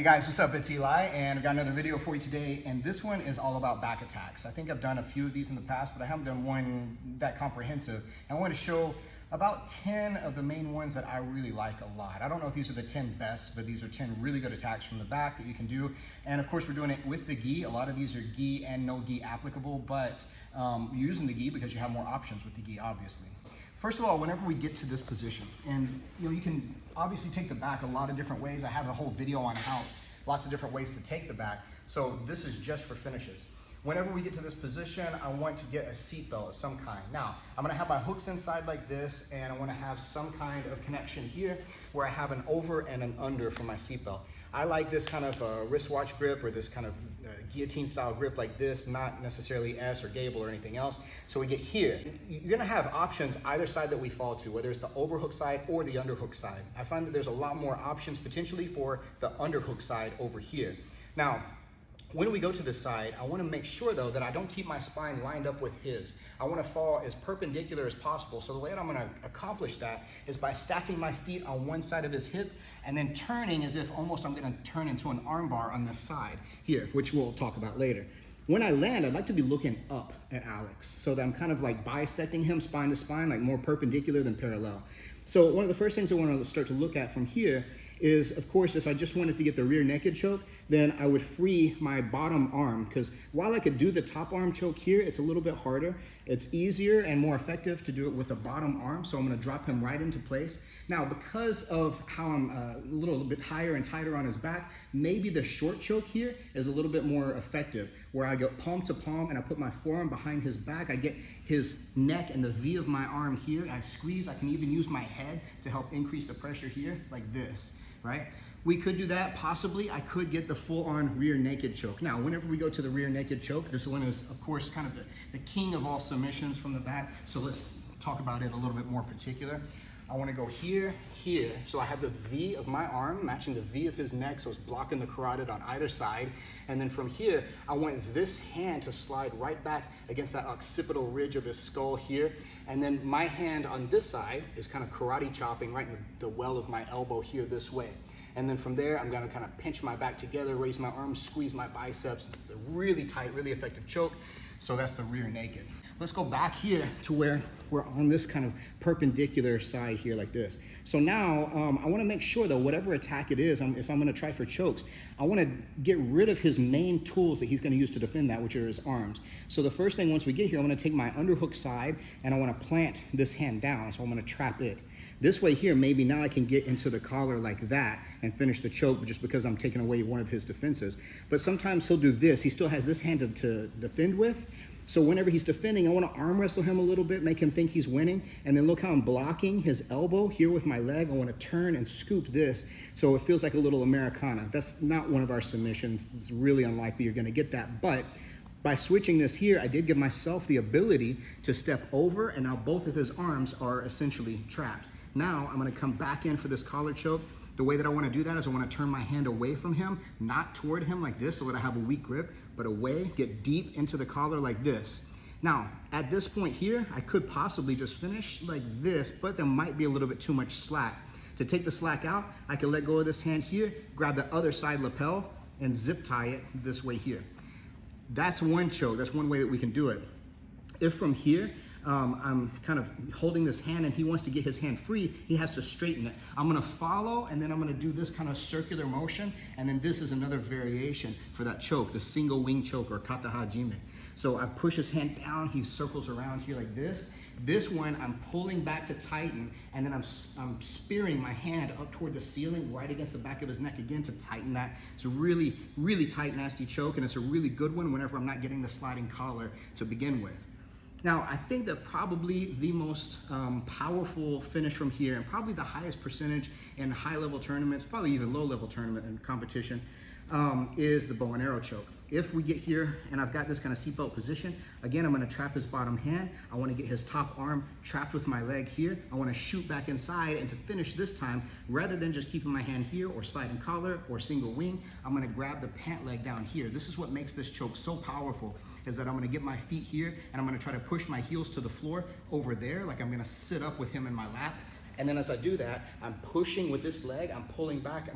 guys, what's up? It's Eli, and I've got another video for you today, and this one is all about back attacks. I think I've done a few of these in the past, but I haven't done one that comprehensive. And I want to show about 10 of the main ones that I really like a lot. I don't know if these are the 10 best, but these are 10 really good attacks from the back that you can do. And of course, we're doing it with the gi. A lot of these are gi and no gi applicable, but you're using the gi because you have more options with the gi, obviously. First of all, whenever we get to this position, and you can obviously take the back a lot of different ways. I have a whole video on how lots of different ways to take the back. So this is just for finishes. Whenever we get to this position, I want to get a seatbelt of some kind. Now, I'm gonna have my hooks inside like this, and I wanna have some kind of connection here where I have an over and an under for my seatbelt. I like this kind of wristwatch grip or this kind of guillotine style grip like this, not necessarily S or gable or anything else. So we get here. You're gonna have options either side that we fall to, whether it's the overhook side or the underhook side. I find that there's a lot more options potentially for the underhook side over here. Now, when we go to this side, I want to make sure though that I don't keep my spine lined up with his. I want to fall as perpendicular as possible. So the way that I'm going to accomplish that is by stacking my feet on one side of his hip and then turning as if almost I'm going to turn into an arm bar on this side here, which we'll talk about later. When I land, I'd like to be looking up at Alex so that I'm kind of like bisecting him spine to spine, like more perpendicular than parallel. So one of the first things I want to start to look at from here is, of course, if I just wanted to get the rear naked choke, then I would free my bottom arm, because while I could do the top arm choke here, it's a little bit harder. It's easier and more effective to do it with the bottom arm, so I'm gonna drop him right into place. Now, because of how I'm a little bit higher and tighter on his back, maybe the short choke here is a little bit more effective, where I go palm to palm and I put my forearm behind his back. I get his neck and the V of my arm here. I squeeze. I can even use my head to help increase the pressure here, like this, right? We could do that, possibly. I could get the full-on rear naked choke. Now, whenever we go to the rear naked choke, this one is, of course, kind of the king of all submissions from the back. So let's talk about it a little bit more particular. I want to go here, here. So I have the V of my arm matching the V of his neck, so it's blocking the carotid on either side. And then from here, I want this hand to slide right back against that occipital ridge of his skull here. And then my hand on this side is kind of karate chopping right in the well of my elbow here this way. And then from there, I'm gonna kind of pinch my back together, raise my arms, squeeze my biceps. It's a really tight, really effective choke. So that's the rear naked. Let's go back here to where we're on this kind of perpendicular side here like this. So now I wanna make sure though, whatever attack it is, if I'm gonna try for chokes, I wanna get rid of his main tools that he's gonna use to defend that, which are his arms. So the first thing, once we get here, I'm gonna take my underhook side and I wanna plant this hand down. So I'm gonna trap it. This way here, maybe now I can get into the collar like that and finish the choke just because I'm taking away one of his defenses. But sometimes he'll do this. He still has this hand to defend with. So whenever he's defending, I want to arm wrestle him a little bit, make him think he's winning. And then look how I'm blocking his elbow here with my leg. I want to turn and scoop this so it feels like a little Americana. That's not one of our submissions. It's really unlikely you're going to get that. But by switching this here, I did give myself the ability to step over, and now both of his arms are essentially trapped. Now I'm gonna come back in for this collar choke. The way that I wanna do that is I wanna turn my hand away from him, not toward him like this so that I have a weak grip, but away, get deep into the collar like this. Now, at this point here, I could possibly just finish like this, but there might be a little bit too much slack. To take the slack out, I can let go of this hand here, grab the other side lapel, and zip tie it this way here. That's one choke, that's one way that we can do it. If from here, I'm kind of holding this hand and he wants to get his hand free, he has to straighten it. I'm gonna follow and then I'm gonna do this kind of circular motion, and then this is another variation for that choke, the single wing choke or Katahajime. So I push his hand down, he circles around here like this. This one, I'm pulling back to tighten, and then I'm spearing my hand up toward the ceiling right against the back of his neck again to tighten that. It's a really, really tight, nasty choke, and it's a really good one whenever I'm not getting the sliding collar to begin with. Now, I think that probably the most powerful finish from here, and probably the highest percentage in high-level tournaments, probably even low-level tournament and competition, is the bow and arrow choke. If we get here and I've got this kind of seatbelt position, again, I'm gonna trap his bottom hand. I wanna get his top arm trapped with my leg here. I wanna shoot back inside, and to finish this time, rather than just keeping my hand here or sliding collar or single wing, I'm gonna grab the pant leg down here. This is what makes this choke so powerful, is that I'm gonna get my feet here and I'm gonna try to push my heels to the floor over there, like I'm gonna sit up with him in my lap, And then as I do that, I'm pushing with this leg, I'm pulling back,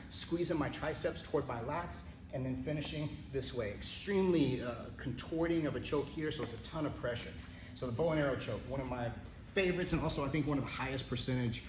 squeezing my triceps toward my lats, and then finishing this way. Extremely contorting of a choke here, so it's a ton of pressure. So the bow and arrow choke, one of my favorites, and also I think one of the highest percentage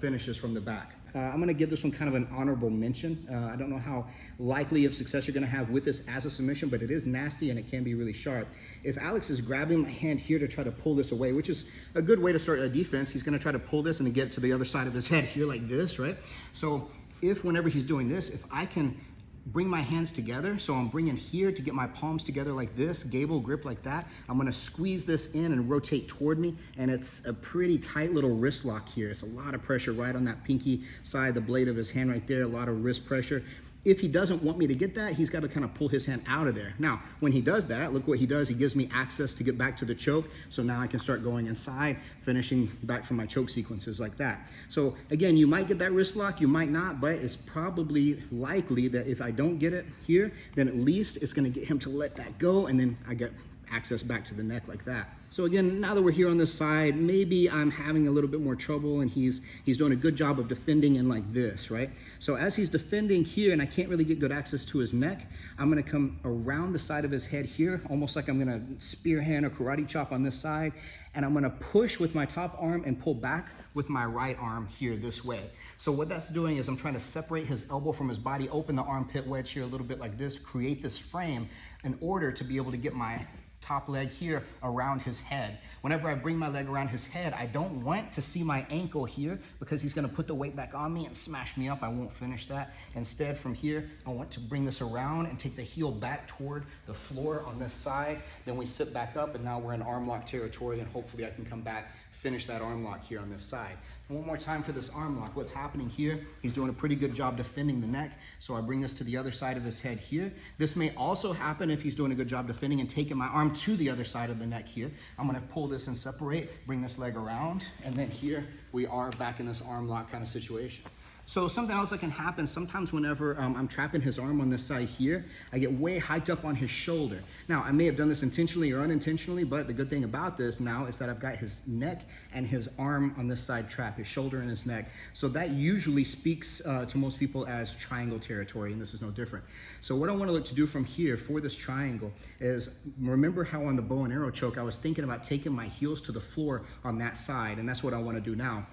finishes from the back. I'm gonna give this one kind of an honorable mention. I don't know how likely of success you're gonna have with this as a submission, but it is nasty and it can be really sharp. If Alex is grabbing my hand here to try to pull this away, which is a good way to start a defense, he's gonna try to pull this and then get to the other side of his head here like this, right? So if whenever he's doing this, if I can bring my hands together, so I'm bringing here to get my palms together like this, gable grip like that. I'm gonna squeeze this in and rotate toward me, and it's a pretty tight little wrist lock here. It's a lot of pressure right on that pinky side, the blade of his hand right there, a lot of wrist pressure. If he doesn't want me to get that, he's got to kind of pull his hand out of there. Now, when he does that, look what he does. He gives me access to get back to the choke. So now I can start going inside, finishing back from my choke sequences like that. So again, you might get that wrist lock, you might not, but it's probably likely that if I don't get it here, then at least it's going to get him to let that go, and then I get access back to the neck like that. So again, now that we're here on this side, maybe I'm having a little bit more trouble, and he's doing a good job of defending in like this, right? So as he's defending here and I can't really get good access to his neck, I'm gonna come around the side of his head here, almost like I'm gonna spear hand or karate chop on this side, and I'm gonna push with my top arm and pull back with my right arm here this way. So what that's doing is I'm trying to separate his elbow from his body, open the armpit wedge here a little bit like this, create this frame in order to be able to get my top leg here around his head. Whenever I bring my leg around his head, I don't want to see my ankle here because he's gonna put the weight back on me and smash me up. I won't finish that. Instead, from here, I want to bring this around and take the heel back toward the floor on this side. Then we sit back up, and now we're in arm lock territory, and hopefully I can come back, finish that arm lock here on this side. One more time for this arm lock. What's happening here, he's doing a pretty good job defending the neck. So I bring this to the other side of his head here. This may also happen if he's doing a good job defending and taking my arm to the other side of the neck here. I'm gonna pull this and separate, bring this leg around, and then here we are back in this arm lock kind of situation. So something else that can happen sometimes whenever I'm trapping his arm on this side here, I get way hiked up on his shoulder. Now, I may have done this intentionally or unintentionally, but the good thing about this now is that I've got his neck and his arm on this side trapped, his shoulder and his neck. So that usually speaks to most people as triangle territory, and this is no different. So what I want to look to do from here for this triangle is, remember how on the bow and arrow choke, I was thinking about taking my heels to the floor on that side, and that's what I want to do now.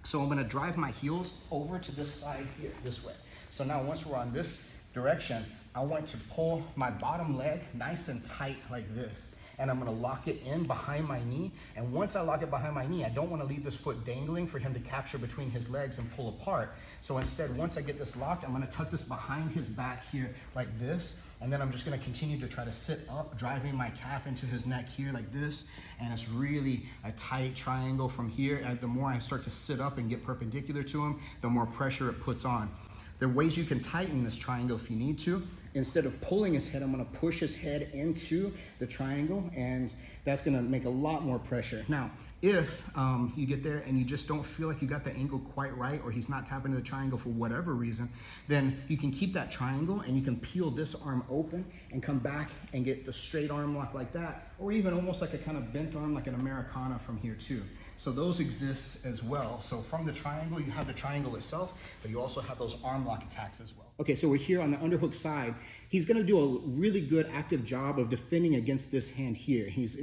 So I'm gonna drive my heels over to this side here, this way. So now once we're on this direction, I want to pull my bottom leg nice and tight like this. And I'm gonna lock it in behind my knee. And once I lock it behind my knee, I don't wanna leave this foot dangling for him to capture between his legs and pull apart. So instead, once I get this locked, I'm gonna tuck this behind his back here like this. And then I'm just gonna continue to try to sit up, driving my calf into his neck here like this. And it's really a tight triangle from here. The more I start to sit up and get perpendicular to him, the more pressure it puts on. There are ways you can tighten this triangle if you need to. Instead of pulling his head, I'm gonna push his head into the triangle, and that's gonna make a lot more pressure. Now, if you get there and you just don't feel like you got the angle quite right, or he's not tapping into the triangle for whatever reason, then you can keep that triangle and you can peel this arm open and come back and get the straight arm lock like that, or even almost like a kind of bent arm like an Americana from here too. So those exist as well. So from the triangle, you have the triangle itself, but you also have those arm lock attacks as well. Okay, so we're here on the underhook side. He's gonna do a really good active job of defending against this hand here. He's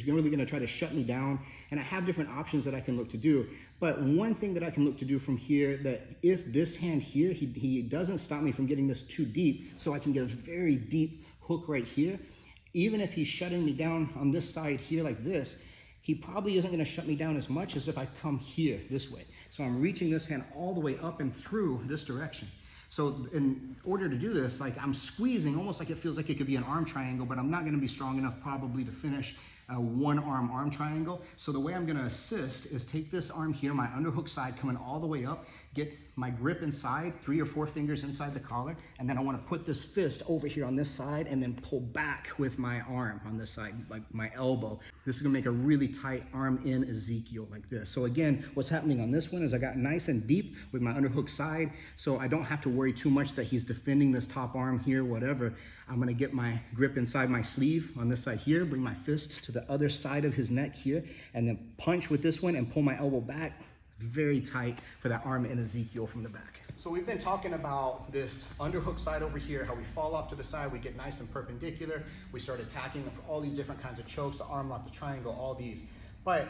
really gonna try to shut me down, and I have different options that I can look to do. But one thing that I can look to do from here, that if this hand here, he doesn't stop me from getting this too deep, so I can get a very deep hook right here. Even if he's shutting me down on this side here like this, he probably isn't gonna shut me down as much as if I come here this way. So I'm reaching this hand all the way up and through this direction. So in order to do this, like I'm squeezing, almost like it feels like it could be an arm triangle, but I'm not gonna be strong enough probably to finish a one arm triangle. So the way I'm gonna assist is take this arm here, my underhook side coming all the way up, get my grip inside, 3 or 4 fingers inside the collar, and then I wanna put this fist over here on this side and then pull back with my arm on this side, like my elbow. This is gonna make a really tight arm in Ezekiel like this. So again, what's happening on this one is I got nice and deep with my underhook side, so I don't have to worry too much that he's defending this top arm here, whatever. I'm gonna get my grip inside my sleeve on this side here, bring my fist to the other side of his neck here, and then punch with this one and pull my elbow back. very tight for that arm in Ezekiel from the back. So we've been talking about this underhook side over here, how we fall off to the side, we get nice and perpendicular, we start attacking for all these different kinds of chokes, the arm lock, the triangle, all these. But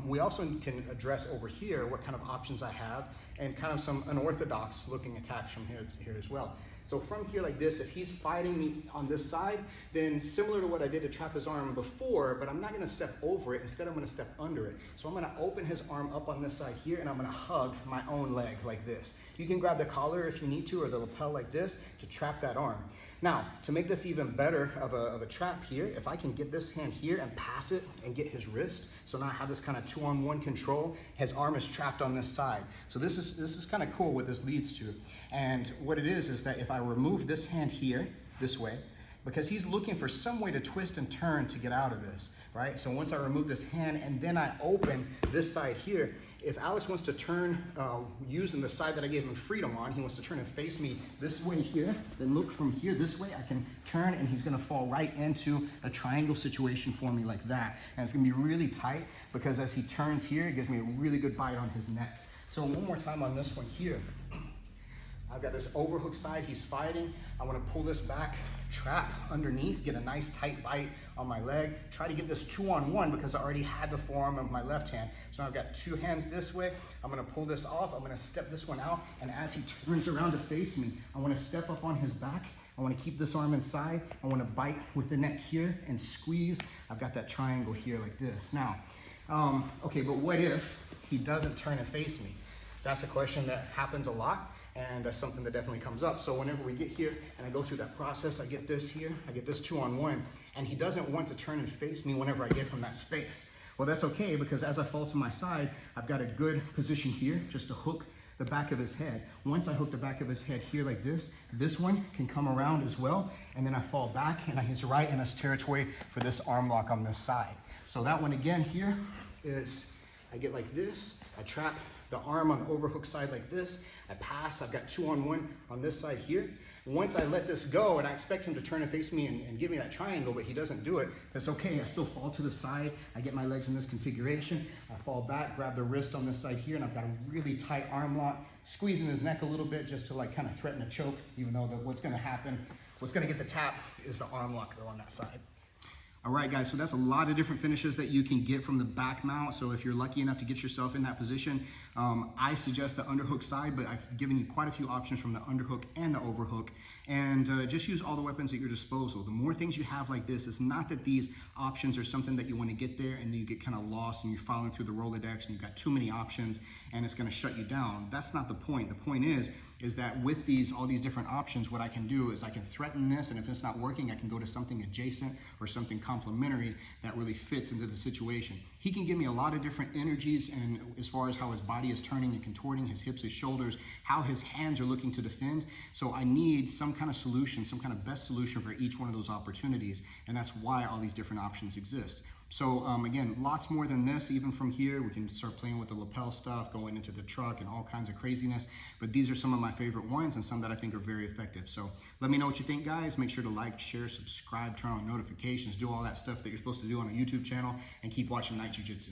we also can address over here what kind of options I have and kind of some unorthodox looking attacks from here as well. So from here like this, if he's fighting me on this side, then similar to what I did to trap his arm before, but I'm not gonna step over it, instead I'm gonna step under it. So I'm gonna open his arm up on this side here and I'm gonna hug my own leg like this. You can grab the collar if you need to, or the lapel like this to trap that arm. Now, to make this even better of a trap here, if I can get this hand here and pass it and get his wrist, so now I have this kind of 2-on-1 control, his arm is trapped on this side. So this is kind of cool what this leads to. And what it is that if I remove this hand here, this way, because he's looking for some way to twist and turn to get out of this, right? So once I remove this hand and then I open this side here, if Alex wants to turn using the side that I gave him freedom on, he wants to turn and face me this way here, then look from here this way, I can turn and he's gonna fall right into a triangle situation for me like that. And it's gonna be really tight because as he turns here, it gives me a really good bite on his neck. So one more time on this one here. I've got this overhook side, he's fighting. I wanna pull this back, trap underneath, get a nice tight bite on my leg, try to get this 2-on-1 because I already had the forearm of my left hand. So I've got two hands this way, I'm gonna pull this off, I'm gonna step this one out, and as he turns around to face me, I wanna step up on his back, I wanna keep this arm inside, I wanna bite with the neck here and squeeze. I've got that triangle here like this. Now, okay, but what if he doesn't turn and face me? That's a question that happens a lot. And that's something that definitely comes up. So whenever we get here and I go through that process, I get this here, I get this 2-on-1, and he doesn't want to turn and face me whenever I give him that space. Well, that's okay, because as I fall to my side, I've got a good position here just to hook the back of his head. Once I hook the back of his head here like this one can come around as well, and then I fall back and he's right in this territory for this arm lock on this side. So that one again here is, I get like this, I trap the arm on the overhook side like this, I pass, I've got 2-on-1 on this side here. Once I let this go and I expect him to turn and face me and give me that triangle, but he doesn't do it, that's okay. I still fall to the side, I get my legs in this configuration, I fall back, grab the wrist on this side here, and I've got a really tight arm lock, squeezing his neck a little bit just to like kind of threaten a choke, even though what's gonna happen, what's gonna get the tap is the arm lock though on that side. All right, guys, so that's a lot of different finishes that you can get from the back mount. So if you're lucky enough to get yourself in that position, I suggest the underhook side, but I've given you quite a few options from the underhook and the overhook. And just use all the weapons at your disposal. The more things you have like this, it's not that these options are something that you want to get there and then you get kind of lost and you're following through the Rolodex and you've got too many options and it's going to shut you down. That's not the point. The point is that with all these different options, what I can do is I can threaten this, and if it's not working, I can go to something adjacent or something complementary that really fits into the situation. He can give me a lot of different energies, and as far as how his body is turning and contorting, his hips, his shoulders, how his hands are looking to defend. So I need some kind of solution, some kind of best solution for each one of those opportunities, and that's why all these different options exist. So again, lots more than this. Even from here, we can start playing with the lapel stuff, going into the truck and all kinds of craziness. But these are some of my favorite ones and some that I think are very effective. So let me know what you think, guys. Make sure to like, share, subscribe, turn on notifications, do all that stuff that you're supposed to do on a YouTube channel, and keep watching Night Jiu-Jitsu.